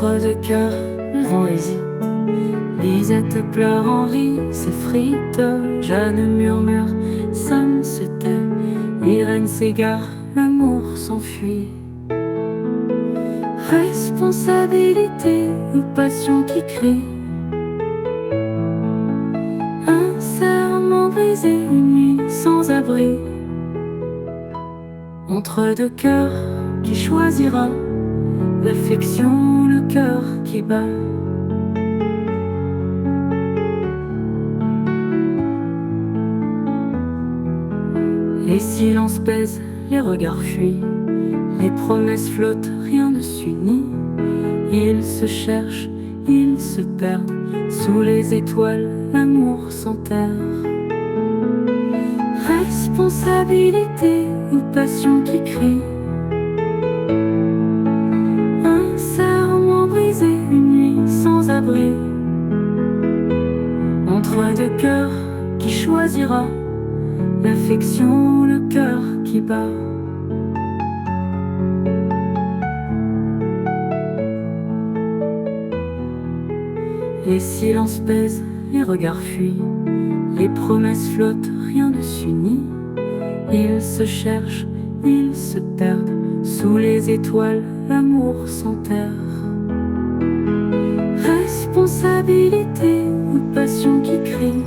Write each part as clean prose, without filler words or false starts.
Entre deux cœurs, noisy, Lisette pleure, Henri s'effrite, Jeanne murmure, Sam se tait, Irène s'égare, l'amour s'enfuit. Responsabilité ou passion qui crie, un serment brisé, une nuit sans abri. Entre deux cœurs, qui choisira? L'affection, le cœur qui bat. Les silences pèsent, les regards fuient, les promesses flottent, rien ne s'unit. Ils se cherchent, ils se perdent, sous les étoiles, l'amour s'enterre. Responsabilité ou passion qui crie, un serment brisé, une nuit sans abri. Entre deux cœurs, qui choisira? L'affection, le cœur qui bat. Les silences pèsent, les regards fuient, les promesses flottent, rien ne s'unit. Ils se cherchent, ils se perdent, sous les étoiles, l'amour s'enterre. Responsabilité ou passion qui crie,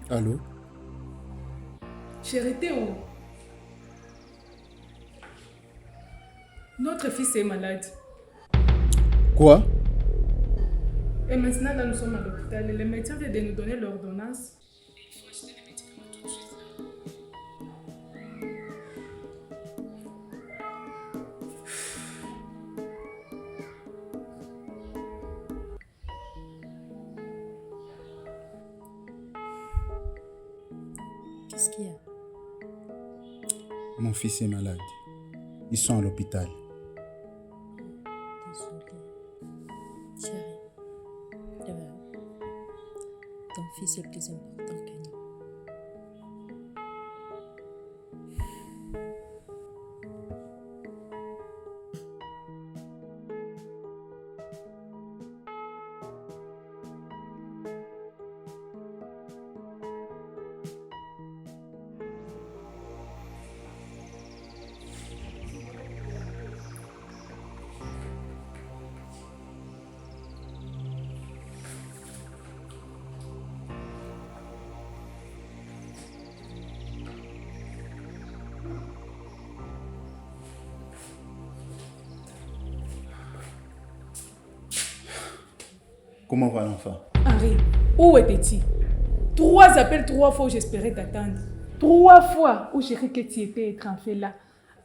Allô? Chérie, t'es où? Notre fils est malade. Quoi? Et maintenant, là, nous sommes à l'hôpital. Les médecins viennent de nous donner l'ordonnance. Qu'est-ce qu'il y a? Mon fils est malade. Ils sont à l'hôpital. Désolée. Chérie, ton fils est plus important que nous. Comment va l'enfant? Henri, où étais-tu? 3 appels, 3 fois où j'espérais t'attendre. 3 fois où j'ai cru que tu étais étranglé là.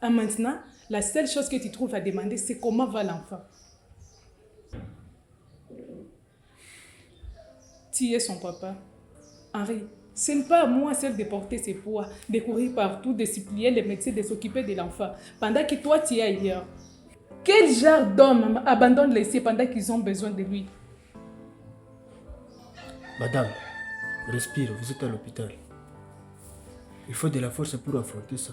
Et maintenant, la seule chose que tu trouves à demander, c'est comment va l'enfant. Tu es son papa. Henri, ce n'est pas à moi seul de porter ses poids, de courir partout, de supplier les médecins de s'occuper de l'enfant, pendant que toi tu es ailleurs. Quel genre d'homme abandonne les siens pendant qu'ils ont besoin de lui? Madame, respire, vous êtes à l'hôpital. Il faut de la force pour affronter ça.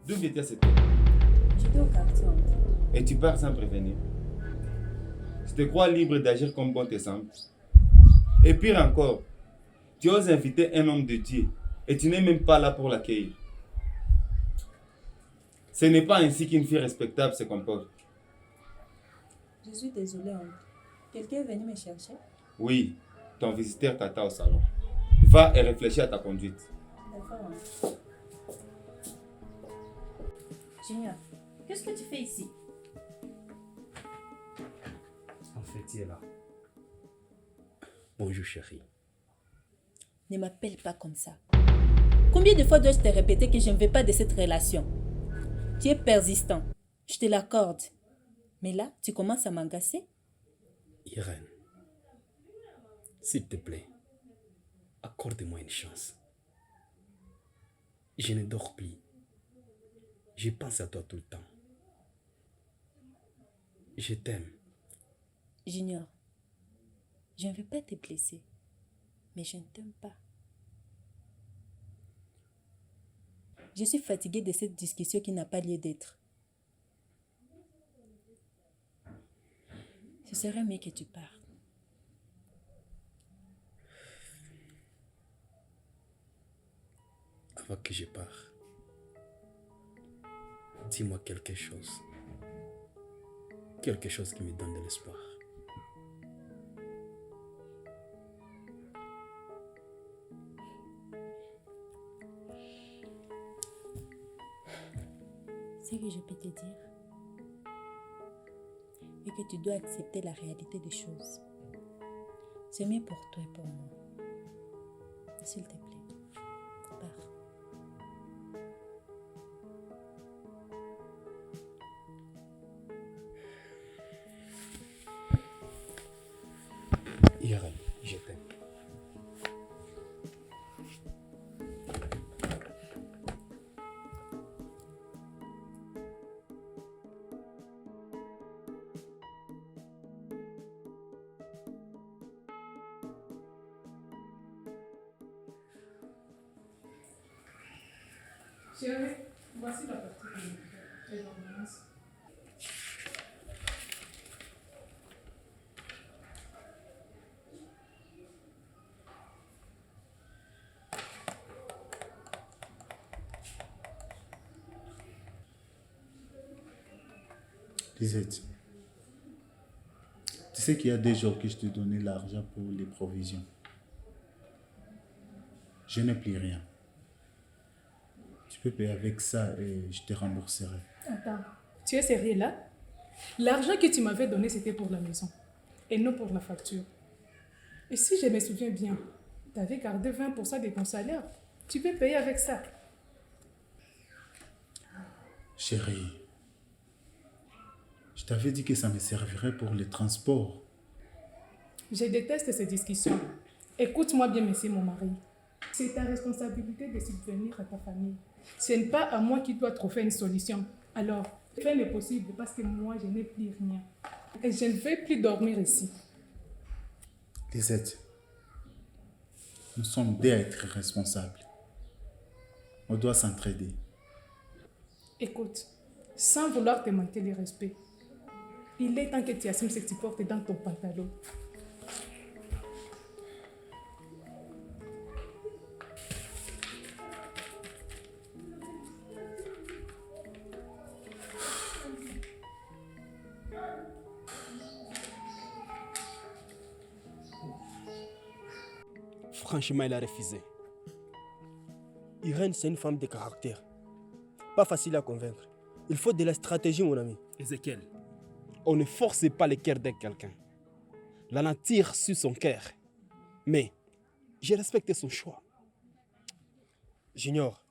D'où vient cette heure? J'étais au quartier. Et tu pars sans prévenir. Tu te crois libre d'agir comme bon te semble. Et pire encore, tu oses inviter un homme de Dieu et tu n'es même pas là pour l'accueillir. Ce n'est pas ainsi qu'une fille respectable se comporte. Je suis désolée, oncle. Quelqu'un est venu me chercher? Oui, ton visiteur t'attend au salon. Va et réfléchis à ta conduite. D'accord, oncle. Junior, qu'est-ce que tu fais ici? En fait, tu es là. Bonjour chérie. Ne m'appelle pas comme ça. Combien de fois dois-je te répéter que je ne veux pas de cette relation? Tu es persistant, je te l'accorde. Mais là, tu commences à m'agacer? Irène, s'il te plaît, accorde-moi une chance. Je ne dors plus. Je pense à toi tout le temps. Je t'aime. Junior, je ne veux pas te blesser, mais je ne t'aime pas. Je suis fatiguée de cette discussion qui n'a pas lieu d'être. Ce serait mieux que tu partes. Avant que je parte, dis-moi quelque chose. Quelque chose qui me donne de l'espoir. Ce que je peux te dire est que tu dois accepter la réalité des choses. C'est mieux pour toi et pour moi. S'il te plaît, pars. Irène, je t'aime. Chérie, voici la partie de l'ordonnance. Lisette, tu sais qu'il y a des jours que je te donnais l'argent pour les provisions. Je n'ai plus rien. Tu peux payer avec ça et je te rembourserai. Attends, tu es sérieux là? L'argent que tu m'avais donné, c'était pour la maison et non pour la facture. Et si je me souviens bien, tu avais gardé 20% de ton salaire. Tu peux payer avec ça. Chérie, je t'avais dit que ça me servirait pour les transports. Je déteste ces discussions. Écoute-moi bien, monsieur mon mari. C'est ta responsabilité de subvenir à ta famille. Ce n'est pas à moi qui dois trouver une solution. Alors, fais le possible parce que moi, je n'ai plus rien. Et je ne vais plus dormir ici. Lisette, nous sommes deux à être responsables. On doit s'entraider. Écoute, sans vouloir te manquer le respect, il est temps que tu assumes ce que tu portes dans ton pantalon. Franchement, il a refusé. Irène, c'est une femme de caractère. Pas facile à convaincre. Il faut de la stratégie, mon ami. Ézéchiel, On ne force pas le cœur de quelqu'un. La nature suit son cœur. Mais je respecte son choix. Junior,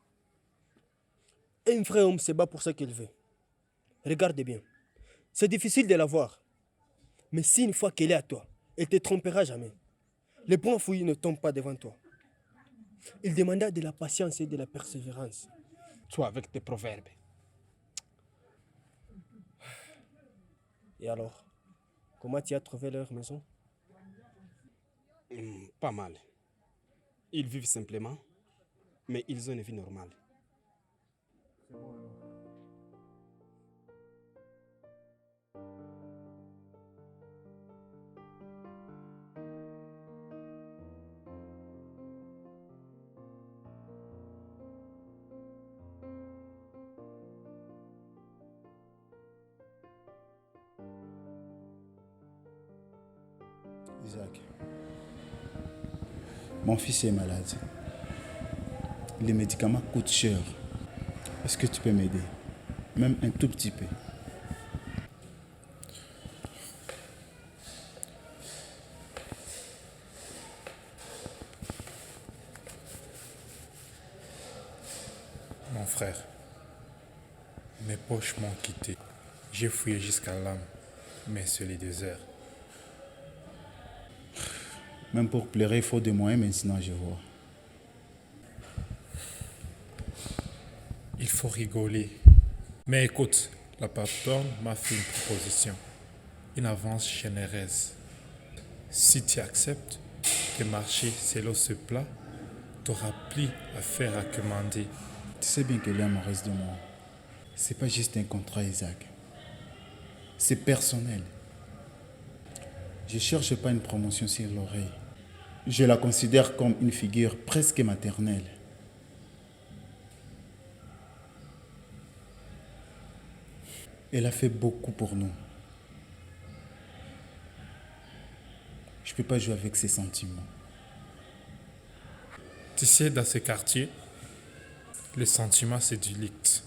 un vrai homme se bat pour ce qu'il veut. Regarde bien. C'est difficile de la voir. Mais si une fois qu'elle est à toi, elle ne te trompera jamais. Le bon fouillis ne tombe pas devant toi. Il demanda de la patience et de la persévérance. Toi avec tes proverbes. Et alors, comment tu as trouvé leur maison? Pas mal. Ils vivent simplement, mais ils ont une vie normale. Isaac, mon fils est malade. Les médicaments coûtent cher. Est-ce que tu peux m'aider? Même un tout petit peu. mon frère, mes poches m'ont quitté. J'ai fouillé jusqu'à l'âme, mais c'est les déserts. Même pour pleurer, il faut des moyens maintenant, je vois. Il faut rigoler. Mais écoute, la patronne m'a fait une proposition. Une avance généreuse. Si tu acceptes de marcher selon ce plat, tu n'auras plus affaire à commander. Tu sais bien que l'homme reste de moi. C'est pas juste un contrat, Isaac. C'est personnel. Je cherche pas une promotion sur l'oreille. Je la considère comme une figure presque maternelle. Elle a fait beaucoup pour nous. Je peux pas jouer avec ses sentiments. Tu sais, dans ce quartier, le sentiment c'est du luxe.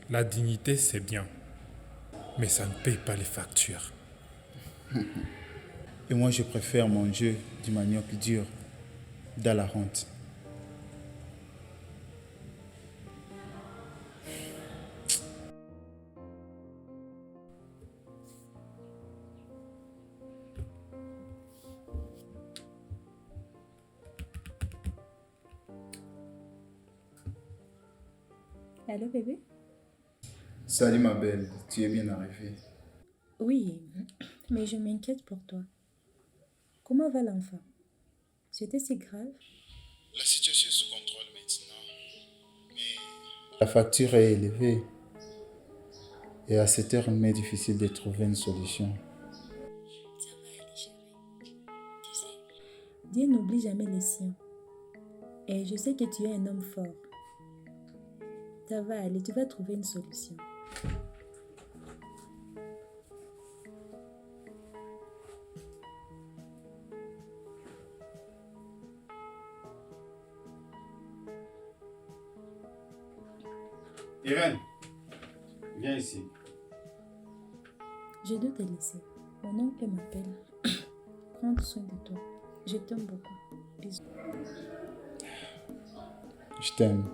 La dignité c'est bien, mais ça ne paye pas les factures. Et moi, je préfère manger du manioc dur dans la honte. Allô, bébé? Salut ma belle, tu es bien arrivée. Oui, mais je m'inquiète pour toi. Comment va l'enfant? C'était si grave? La situation est sous contrôle maintenant. Mais la facture est élevée. Et à cette heure, il m'est difficile de trouver une solution. Ça va aller, chérie. Tu sais, Dieu n'oublie jamais les siens. Et je sais que tu es un homme fort. Ça va aller, tu vas trouver une solution. Irène, viens ici. Je dois te laisser. Mon oncle m'appelle. Prends soin de toi. Je t'aime beaucoup. Bisous. Je t'aime.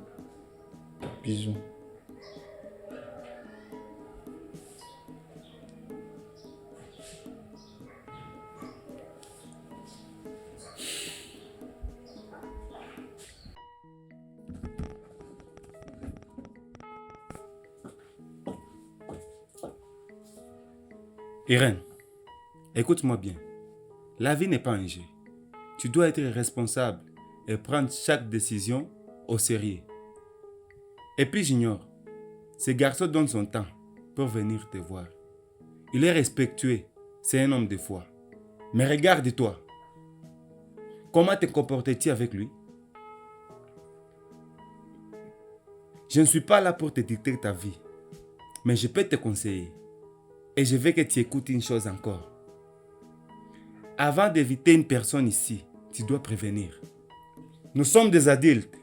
Bisous. Irène, écoute-moi bien. La vie n'est pas un jeu. Tu dois être responsable et prendre chaque décision au sérieux. Et puis j'ignore, ce garçon donne son temps pour venir te voir. Il est respectueux, c'est un homme de foi. Mais regarde-toi. Comment te comportes-tu avec lui? Je ne suis pas là pour te dicter ta vie, mais je peux te conseiller. Et je veux que tu écoutes une chose encore. Avant d'éviter une personne ici, tu dois prévenir. Nous sommes des adultes.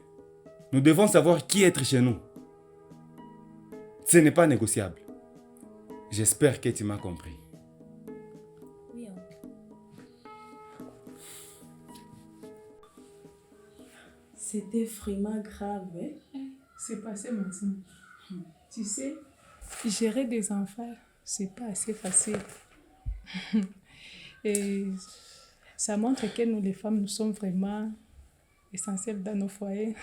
Nous devons savoir qui être chez nous. Ce n'est pas négociable. J'espère que tu m'as compris. Oui, oncle. C'était vraiment grave, hein? C'est passé maintenant. Tu sais, gérer des enfants, c'est pas assez facile. Et ça montre que nous, les femmes, nous sommes vraiment essentielles dans nos foyers.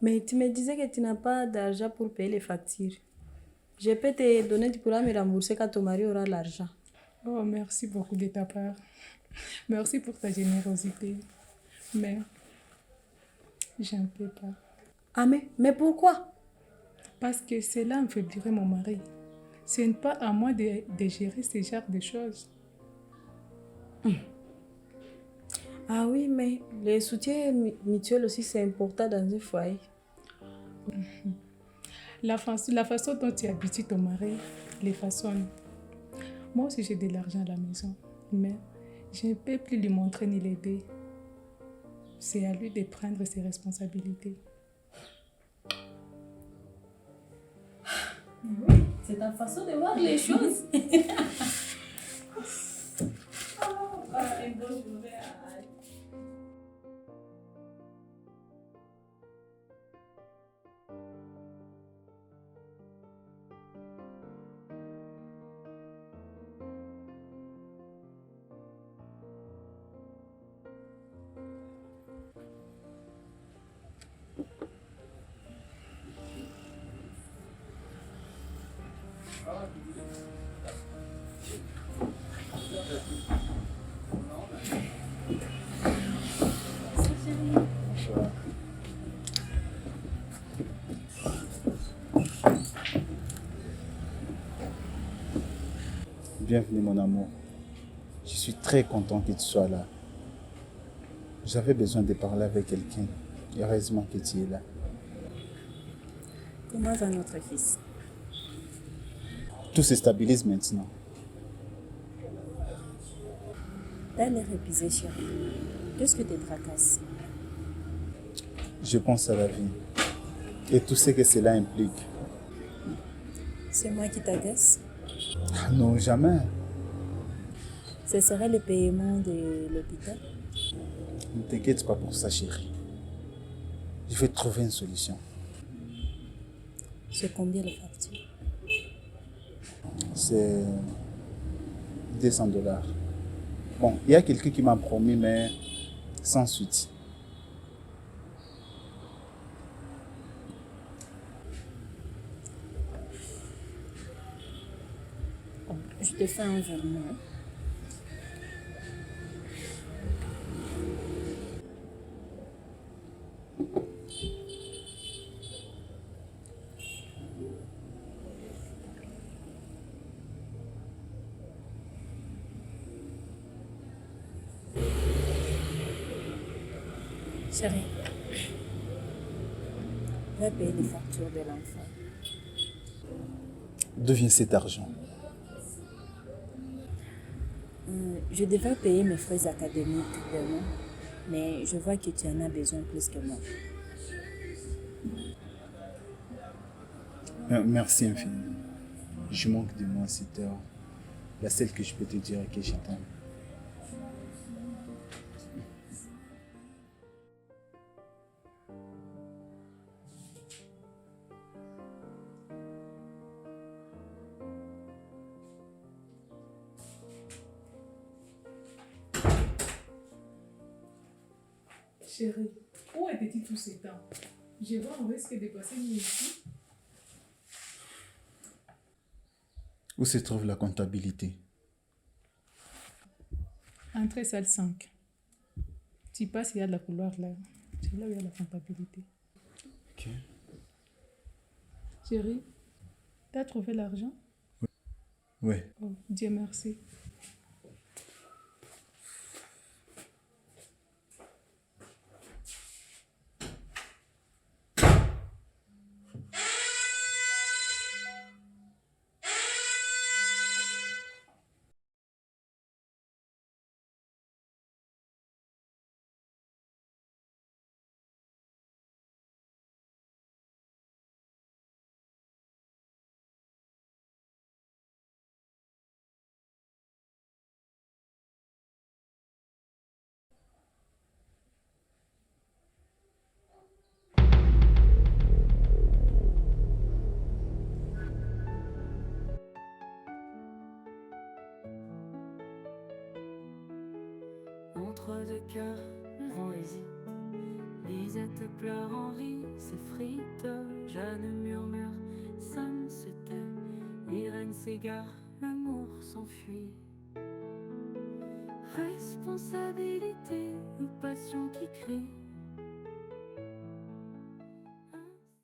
Mais tu me disais que tu n'as pas d'argent pour payer les factures. Je peux te donner, tu pourras me rembourser quand ton mari aura l'argent. Oh, merci beaucoup de ta part. Merci pour ta générosité. Mais je ne peux pas. Ah mais pourquoi? Parce que cela affaiblirait mon mari. Ce n'est pas à moi de gérer ce genre de choses. Ah oui, mais le soutien mutuel aussi, c'est important dans un foyer. La façon dont tu habitues ton mari les façonne. Moi aussi, j'ai de l'argent à la maison. Mais je ne peux plus lui montrer ni l'aider. C'est à lui de prendre ses responsabilités. C'est ta façon de voir les choses. Bienvenue mon amour. Je suis très content que tu sois là. J'avais besoin de parler avec quelqu'un. Heureusement que tu es là. Comment va notre fils? Tout se stabilise maintenant. T'as l'air épuisé, chérie. Qu'est-ce que te tracasse? Je pense à la vie et tout ce que cela implique. C'est moi qui t'agace? Ah non, jamais. Ce serait le paiement de l'hôpital? Ne t'inquiète pas pour ça, chérie. Je vais trouver une solution. C'est combien les factures? C'est 200 $. Bon, il y a quelqu'un qui m'a promis, mais sans suite. Je te fais un virement. Chérie, va payer les factures de l'enfant. D'où vient cet argent? Je devais payer mes frais académiques demain, mais je vois que tu en as besoin plus que moi. Merci infiniment. Je manque de moi cette heure. La seule que je peux te dire est que je t'aime. Chérie, où étais-tu tout ce temps? Je vois un risque de passer une nuit ici. Où se trouve la comptabilité? Entrée salle 5. Tu passes, il y a la couloir là. C'est là où il y a la comptabilité. Ok. Chérie, t'as trouvé l'argent? Ouais. Oh, Dieu merci. cœur, le vent hésite. Lisette pleure, Henri s'effrite. Jeanne murmure, Sam se tait. Irène s'égare, l'amour s'enfuit. Responsabilité ou passion qui crie.